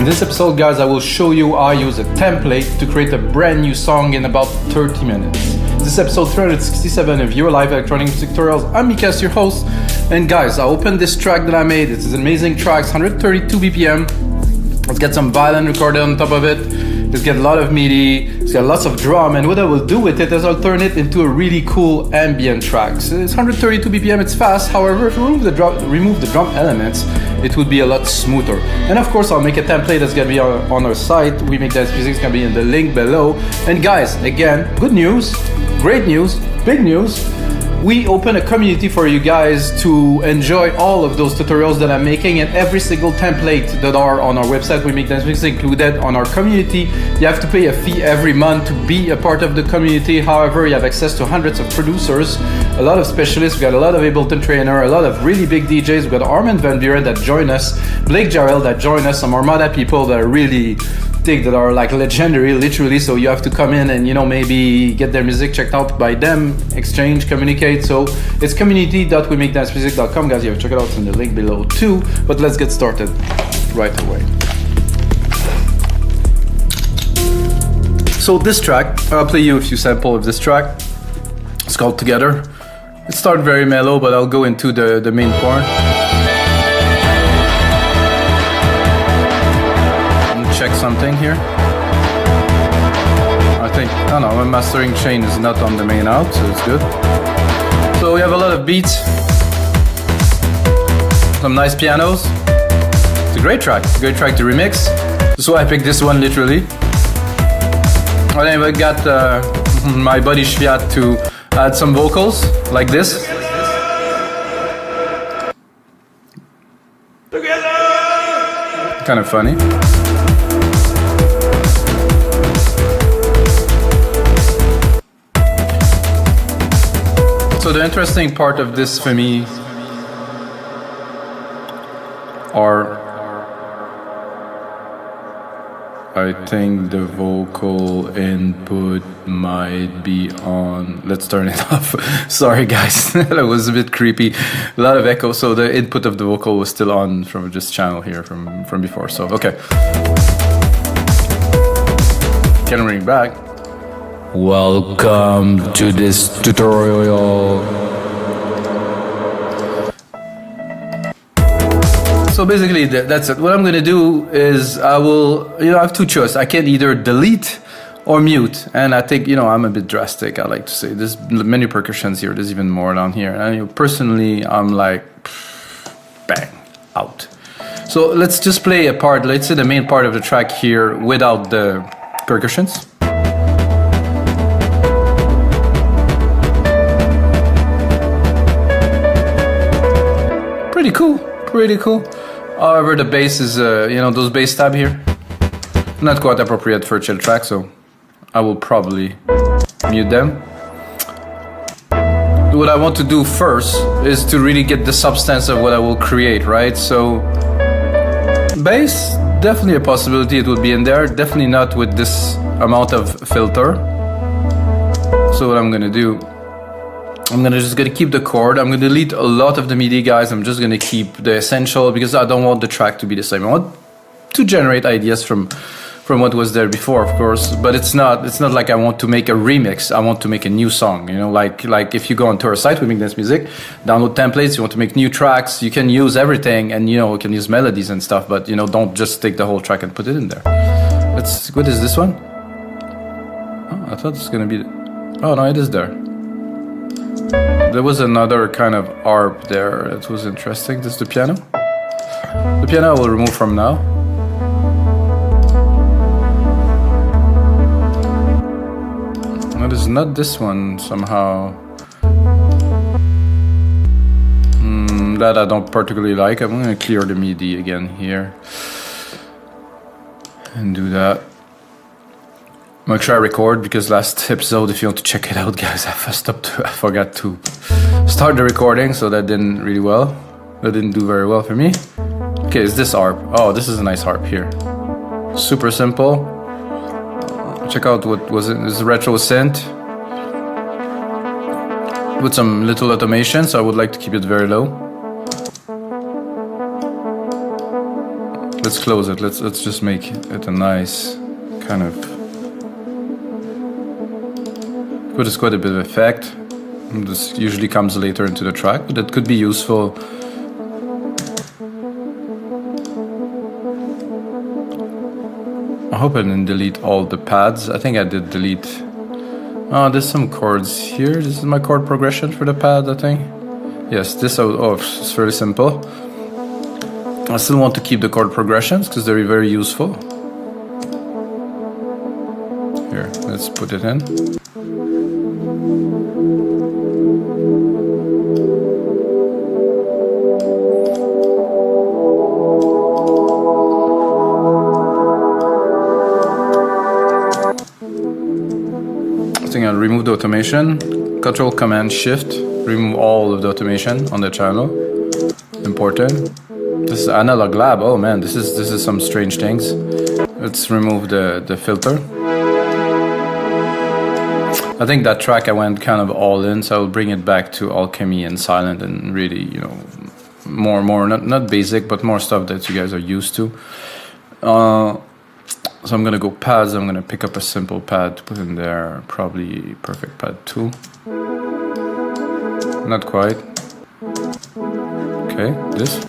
this episode, guys, I will show you how I use a template to create a brand new song in about 30 minutes. This is episode 367 of your live electronic music tutorials. I'm Mikas, your host. And guys, I opened this track that I made. It's an amazing track, 132 BPM. Let's get some violin recorded on top of it. Let's get a lot of MIDI. It's got lots of drum. And what I will do with it is I'll turn it into a really cool ambient track. So it's 132 BPM, it's fast. However, if you remove the drum elements, it would be a lot smoother. And of course, I'll make a template that's gonna be on our site. We make that music, it's gonna be in the link below. And guys, again, good news, great news, big news. We open a community for you guys to enjoy all of those tutorials that I'm making, and every single template that are on our website, we make them included on our community. You have to pay a fee every month to be a part of the community. However, you have access to hundreds of producers, a lot of specialists. We got a lot of Ableton trainer, a lot of really big DJs. We got Armin van Buren that join us, Blake Jarrell that join us, some Armada people that are really that are like legendary, literally. So you have to come in and maybe get their music checked out by them, exchange, communicate. So it's community.wemakdancemusic.com, guys. You have to check it out in the link below too. But let's get started right away. So this track, I'll play you a few samples of this track. It's called Together. It started very mellow, but I'll go into the main part. Check something here. I think, my mastering chain is not on the main out, so it's good. So we have a lot of beats, some nice pianos. It's a great track to remix. That's why I picked this one, literally. And then I got my buddy Shviat to add some vocals, like this. Kind of funny. So the interesting part of this for me I think the vocal input might be on. Let's turn it off. Sorry guys, that was a bit creepy. A lot of echo, so the input of the vocal was still on from this channel here from before. So okay. Can bring it back. Welcome to this tutorial. So basically that's it. What I'm gonna do is I have two choices. I can either delete or mute, and I think I'm a bit drastic. I like to say there's many percussions here. There's even more down here. And personally, I'm like, bang, out. So let's just play a part. Let's say the main part of the track here without the percussions. Pretty cool. However, the bass is, those bass tab here, not quite appropriate for a chill track, so I will probably mute them. What I want to do first is to really get the substance of what I will create, right? So, bass, definitely a possibility it would be in there, definitely not with this amount of filter. So what I'm gonna do, I'm just gonna keep the chord. I'm gonna delete a lot of the MIDI, guys. I'm just gonna keep the essential because I don't want the track to be the same. I want to generate ideas from what was there before, of course. But it's not like I want to make a remix. I want to make a new song. Like if you go onto our site, We Make Dance Music, download templates. You want to make new tracks. You can use everything, and you can use melodies and stuff. But don't just take the whole track and put it in there. What is this one? Oh, I thought it's gonna be. Oh no, it is there. There was another kind of arp there. It was interesting. This is the piano. The piano I will remove from now. It is not this one somehow. That I don't particularly like. I'm going to clear the MIDI again here. And do that. Make sure I record, because last episode, if you want to check it out, guys, I forgot to start the recording, so that didn't really well. That didn't do very well for me. Okay, is this harp? Oh, this is a nice harp here. Super simple. Check out what was it? This is retro synth with some little automation, so I would like to keep it very low. let's close it. Let's just make it a nice kind of. But it's quite a bit of effect. And this usually comes later into the track, but it could be useful. I hope I didn't delete all the pads. I think I did delete. Oh, there's some chords here. This is my chord progression for the pad, I think. Yes, this. Oh, it's very simple. I still want to keep the chord progressions because they're very useful. Here, let's put it in. I'll remove the automation, Control Command Shift, remove all of the automation on the channel. Important. This is analog lab. Oh man, this is some strange things. Let's remove the filter. I think that track I went kind of all in, so I'll bring it back to alchemy and silent and really, you know, more not basic, but more stuff that you guys are used to. So I'm gonna go pads. I'm gonna pick up a simple pad to put in there, probably perfect pad 2. Not quite. Okay, this.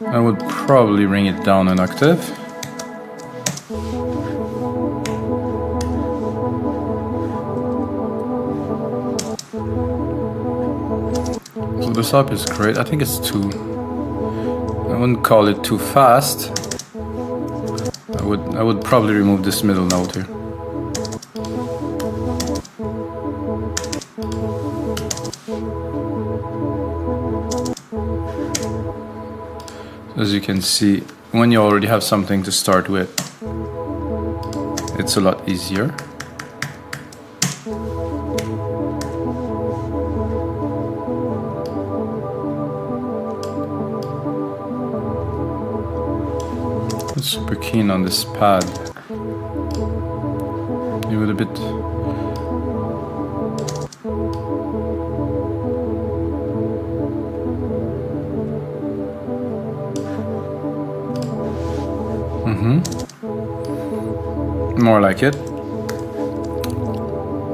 I would probably bring it down an octave. So this up is great. I think it's too. I wouldn't call it too fast. I would probably remove this middle note here. As you can see, when you already have something to start with, it's a lot easier. I'm super keen on this pad. Give it a bit. More like it.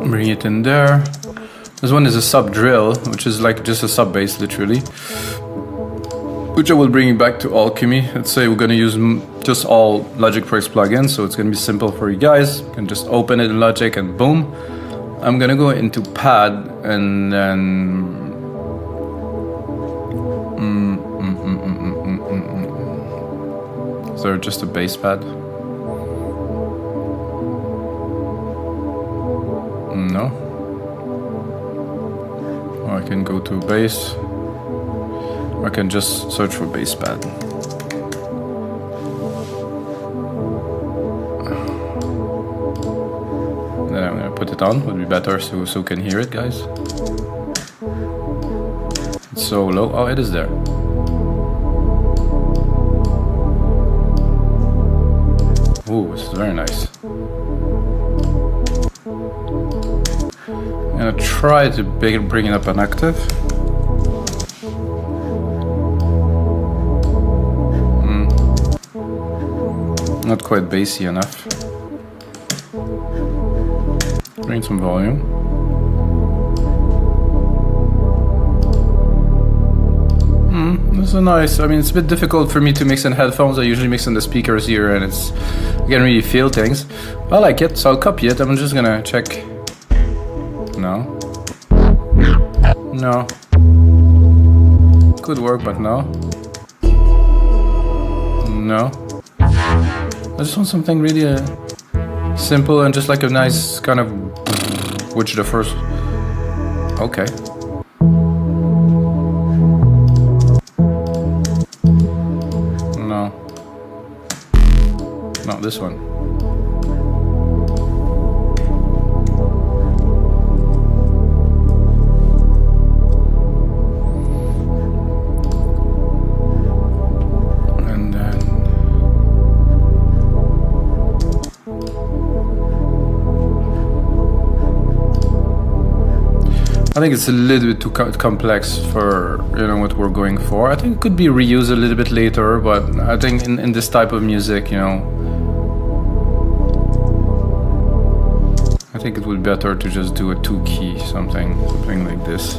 Bring it in there. This one is a sub drill, which is like just a sub bass, literally. Which I will bring back to alchemy. Let's say we're gonna use just all Logic Pro X plugins, so it's gonna be simple for you guys. You can just open it in Logic and boom. I'm gonna go into pad and then. Is there just a bass pad? No. Or I can go to bass. Or I can just search for bass pad. Then I'm gonna put it on. Would be better so you can hear it, guys. It's so low. Oh, it is there. Ooh, this is very nice. I'm gonna try to bring it up an octave. Not quite bassy enough. Bring some volume. This is nice. I mean, it's a bit difficult for me to mix in headphones. I usually mix in the speakers here, and I can't really feel things. I like it, so I'll copy it. I'm just gonna check. No. No. Could work, but no. No. I just want something really simple and just like a nice kind of. Which the first. Okay. No. Not this one. I think it's a little bit too complex for, you know, what we're going for. I think it could be reused a little bit later, but I think in this type of music, you know, I think it would be better to just do a 2-key something like this.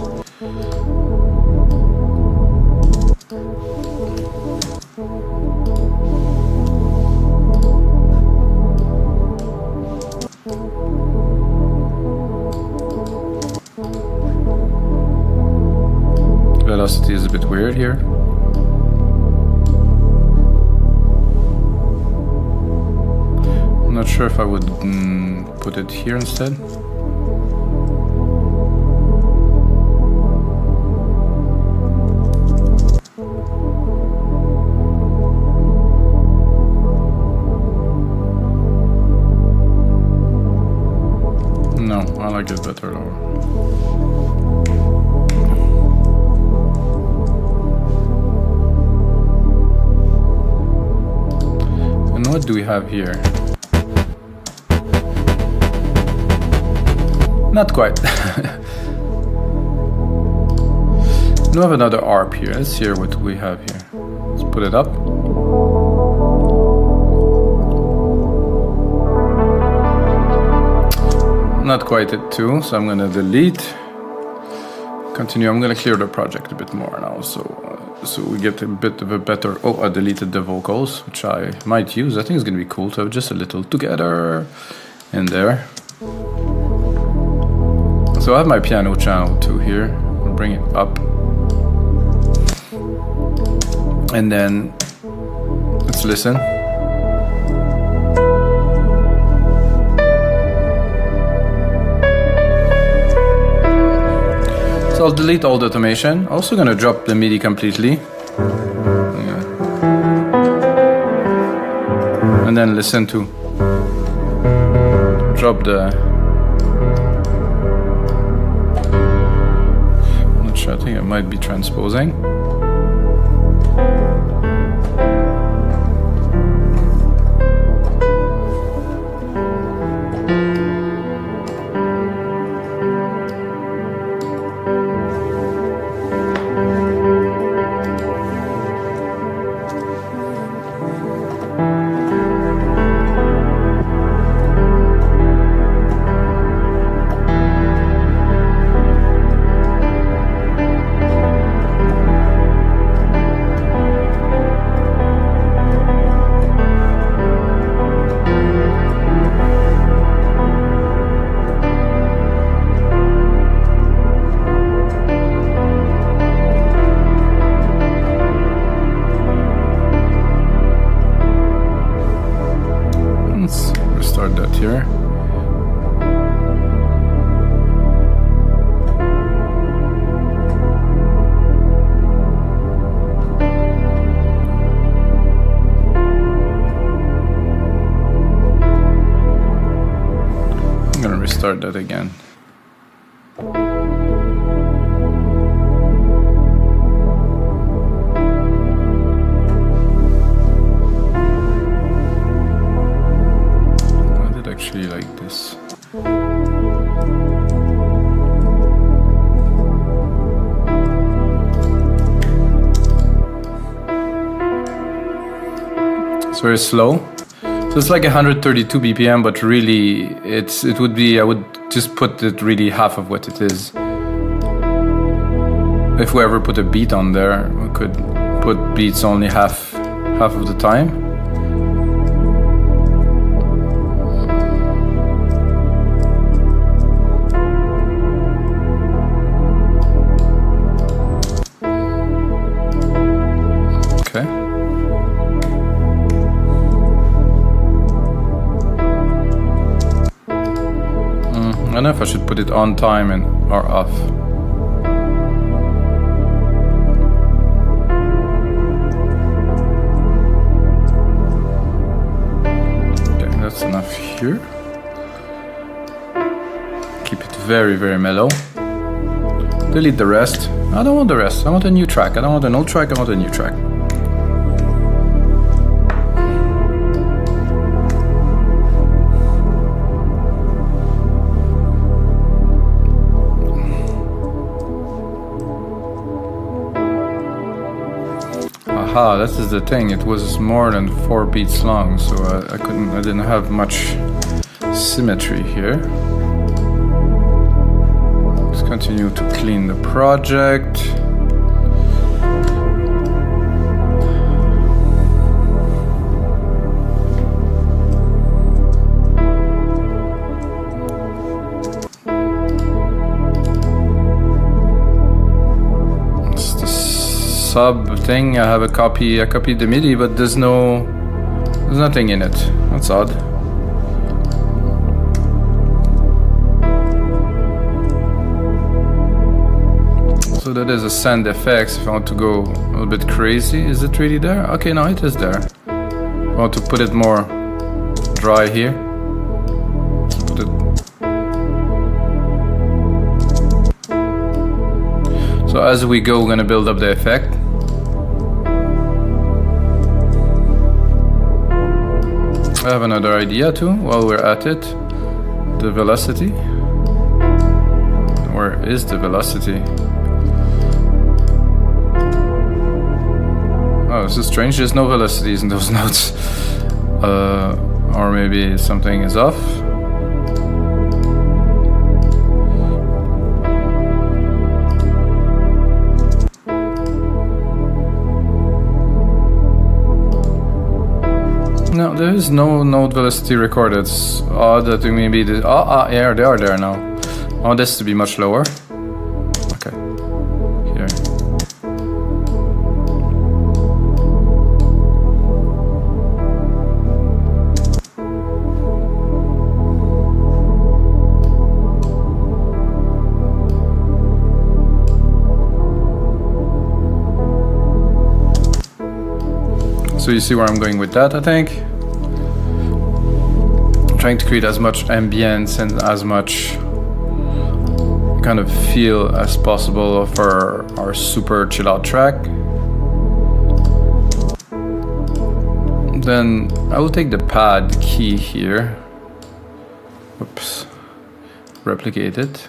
Velocity is a bit weird here. I'm not sure if I would put it here instead. No, I like it better lower. What do we have here? Not quite. We have another ARP here. Let's hear what we have here. Let's put it up. Not quite at 2, so I'm gonna delete. Continue. I'm gonna clear the project a bit more now, so we get a bit of a better... Oh, I deleted the vocals, which I might use. I think it's gonna be cool to have just a little together in there. So I have my piano channel too here. I'll bring it up. And then let's listen. So I'll delete all the automation. Also gonna drop the MIDI completely. Yeah. And then listen to drop the... I'm not sure, I think I might be transposing. Here. I'm gonna restart that again. Like this. It's very slow. So it's like 132 BPM, but really it would be, I would just put it really half of what it is. If we ever put a beat on there, we could put beats only half of the time. I don't know if I should put it on time or off. Okay, that's enough here. Keep it very, very mellow. Delete the rest. I don't want the rest. I want a new track. I don't want an old track. I want a new track. Ah, that is the thing. It was more than 4 beats long, so I didn't have much symmetry here. Let's continue to clean the project. Sub thing. I have I copied the MIDI, but there's nothing in it. That's odd. So that is a send effects. If I want to go a little bit crazy, is it really there? Okay, no, it is there. I want to put it more dry here. Put it. So as we go, we're gonna build up the effect. I have another idea too, while we're at it. The velocity. Where is the velocity? Oh, this is strange, there's no velocities in those notes. Or maybe something is off. No, there is no note velocity recorded. It's odd that maybe the yeah, they are there now. I want this to be much lower. Okay, here. So you see where I'm going with that, I think. I'm trying to create as much ambience and as much kind of feel as possible for our super chill out track. Then I will take the pad key here. Oops. Replicate it.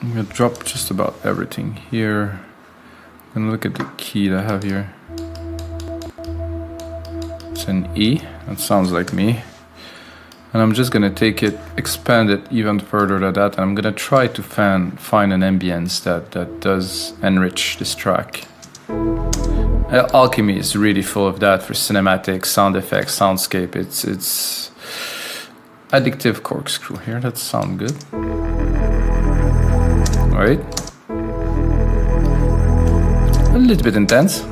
I'm gonna drop just about everything here. And look at the key that I have here. It's an E, that sounds like me. And I'm just gonna take it, expand it even further than that, and I'm gonna try to find an ambience that does enrich this track. Alchemy is really full of that for cinematic, sound effects, soundscape. It's addictive corkscrew here, that sounds good. Alright. A little bit intense.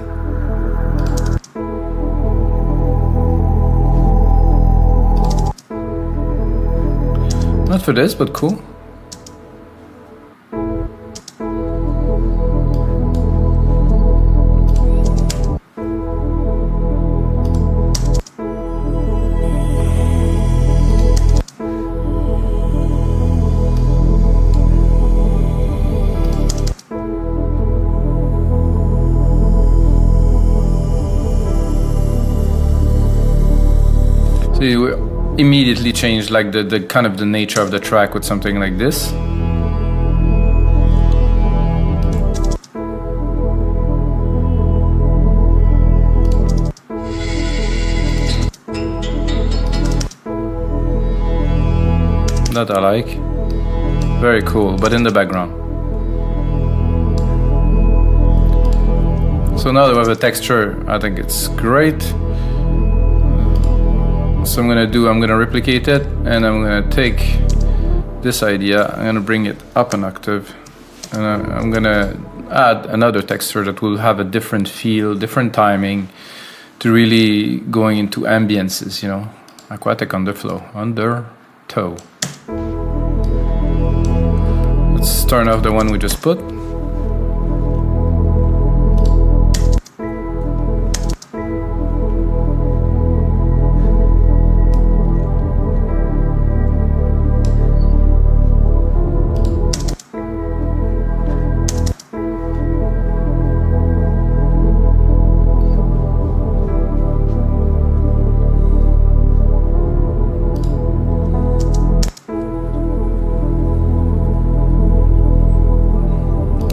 Not for this, but cool. We immediately change like the kind of the nature of the track with something like this. That I like. Very cool, but in the background. So now that we have a texture, I think it's great. So I'm gonna replicate it, and I'm gonna take this idea, I'm gonna bring it up an octave, and I'm gonna add another texture that will have a different feel, different timing, to really going into ambiences, you know, aquatic underflow, undertow. Let's turn off the one we just put.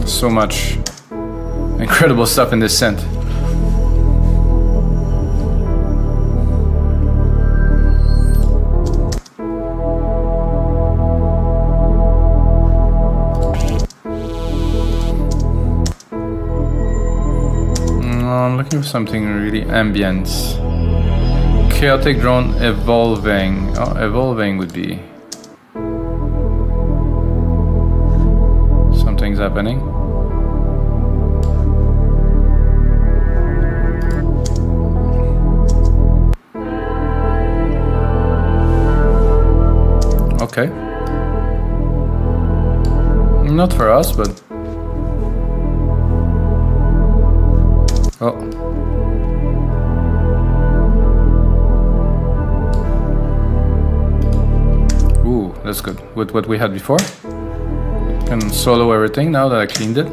So much incredible stuff in this synth. I'm looking for something really ambient. Chaotic drone evolving. Oh, evolving would be something's happening. Okay. Not for us, but oh. Ooh, that's good. With what we had before. Can solo everything now that I cleaned it.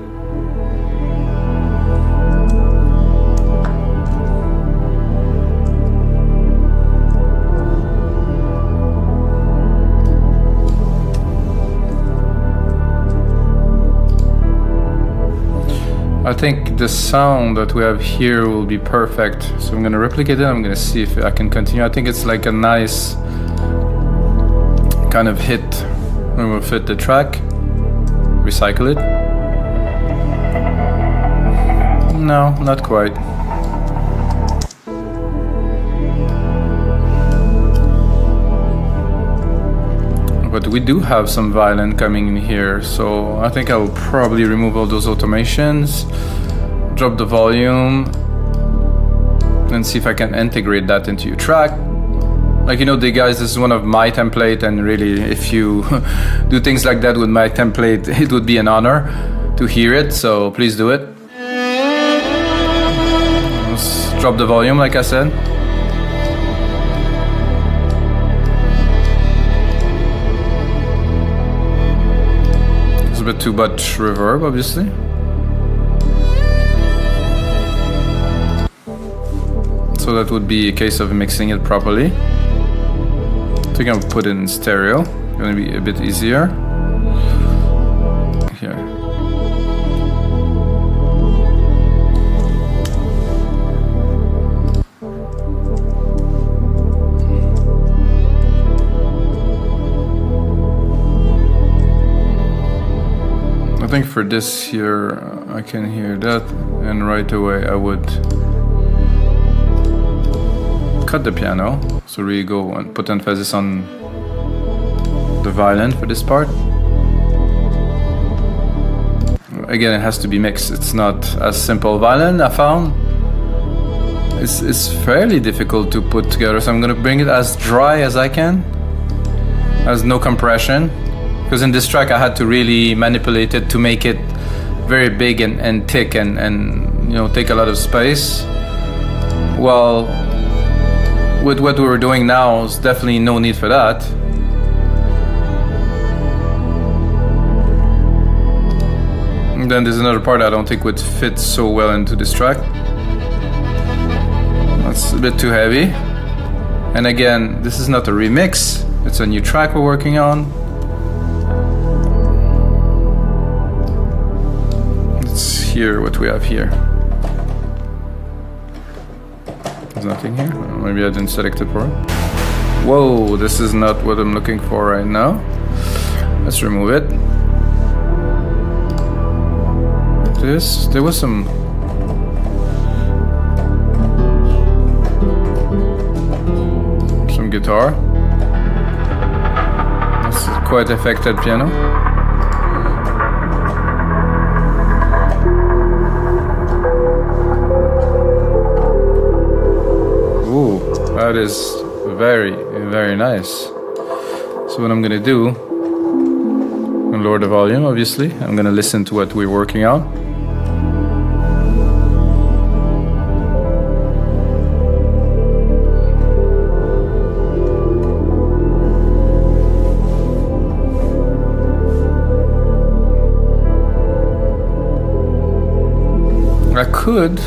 I think the sound that we have here will be perfect. So I'm gonna replicate it. I'm gonna see if I can continue. I think it's like a nice kind of hit. We will fit the track, recycle it. No, not quite. But we do have some violin coming in here, so I think I will probably remove all those automations, drop the volume, and see if I can integrate that into your track. Like, you know, guys, this is one of my template, and really, if you do things like that with my template, it would be an honor to hear it, so please do it. Let's drop the volume, like I said. It's a bit too much reverb, obviously. So that would be a case of mixing it properly. I think I'll put it in stereo. It's gonna be a bit easier. Here. I think for this here, I can hear that, and right away I would cut the piano, so really go and put emphasis on the violin for this part. Again, it has to be mixed. It's not as simple. Violin, I found, it's fairly difficult to put together, so I'm gonna bring it as dry as I can, as no compression, because in this track I had to really manipulate it to make it very big and thick and you know, take a lot of space. Well, with what we were doing now, there's definitely no need for that. And then there's another part I don't think would fit so well into this track. That's a bit too heavy. And again, this is not a remix, it's a new track we're working on. Let's hear what we have here. There's nothing here. Maybe I didn't select it for it. Whoa, this is not what I'm looking for right now. Let's remove it. There was some guitar. That's quite affected piano. Ooh, that is very, very nice. So what I'm gonna do, I'm gonna lower the volume, obviously. I'm gonna listen to what we're working on. I could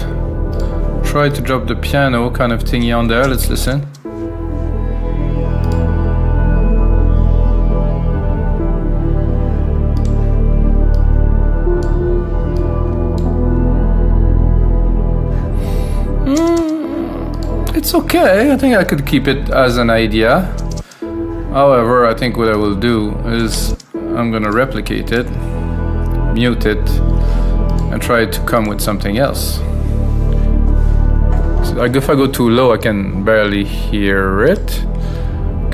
try to drop the piano kind of thingy on there. Let's listen. It's okay. I think I could keep it as an idea. However, I think what I will do is I'm gonna replicate it, mute it, and try to come with something else. So like if I go too low, I can barely hear it.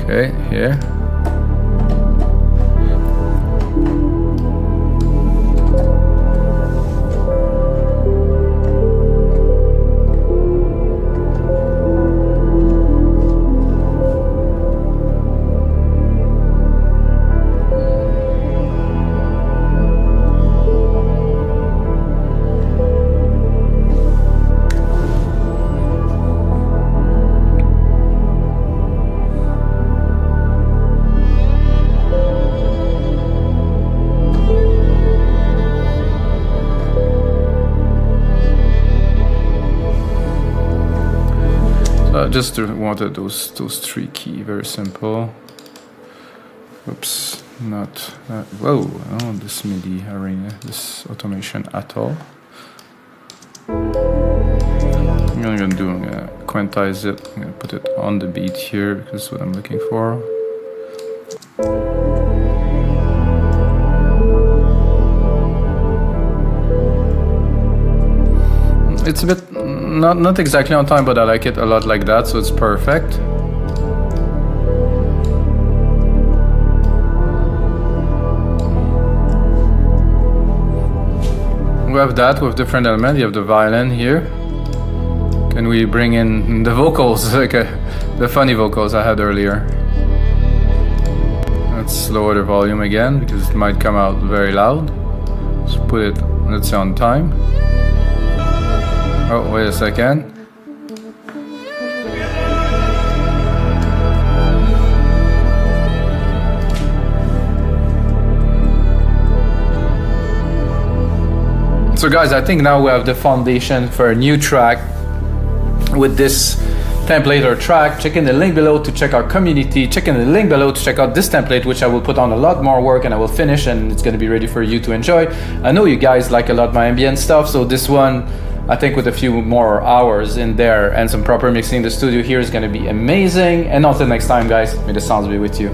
Okay, here. Just wanted those three keys, very simple. Oops, not whoa, I don't want this MIDI arena, this automation at all. I'm gonna quantize it. I'm gonna put it on the beat here because that's what I'm looking for. It's a bit not exactly on time, but I like it a lot like that, so it's perfect. We have that with different elements. You have the violin here. Can we bring in the vocals, like the funny vocals I had earlier? Let's lower the volume again because it might come out very loud. Let's put it, let's say, on time. Oh, wait a second. So guys, I think now we have the foundation for a new track with this template or track. Check in the link below to check our community. Check in the link below to check out this template, which I will put on a lot more work and I will finish, and it's going to be ready for you to enjoy. I know you guys like a lot my ambient stuff, so this one, I think with a few more hours in there and some proper mixing in the studio here is going to be amazing. And until next time, guys, may the sounds be with you.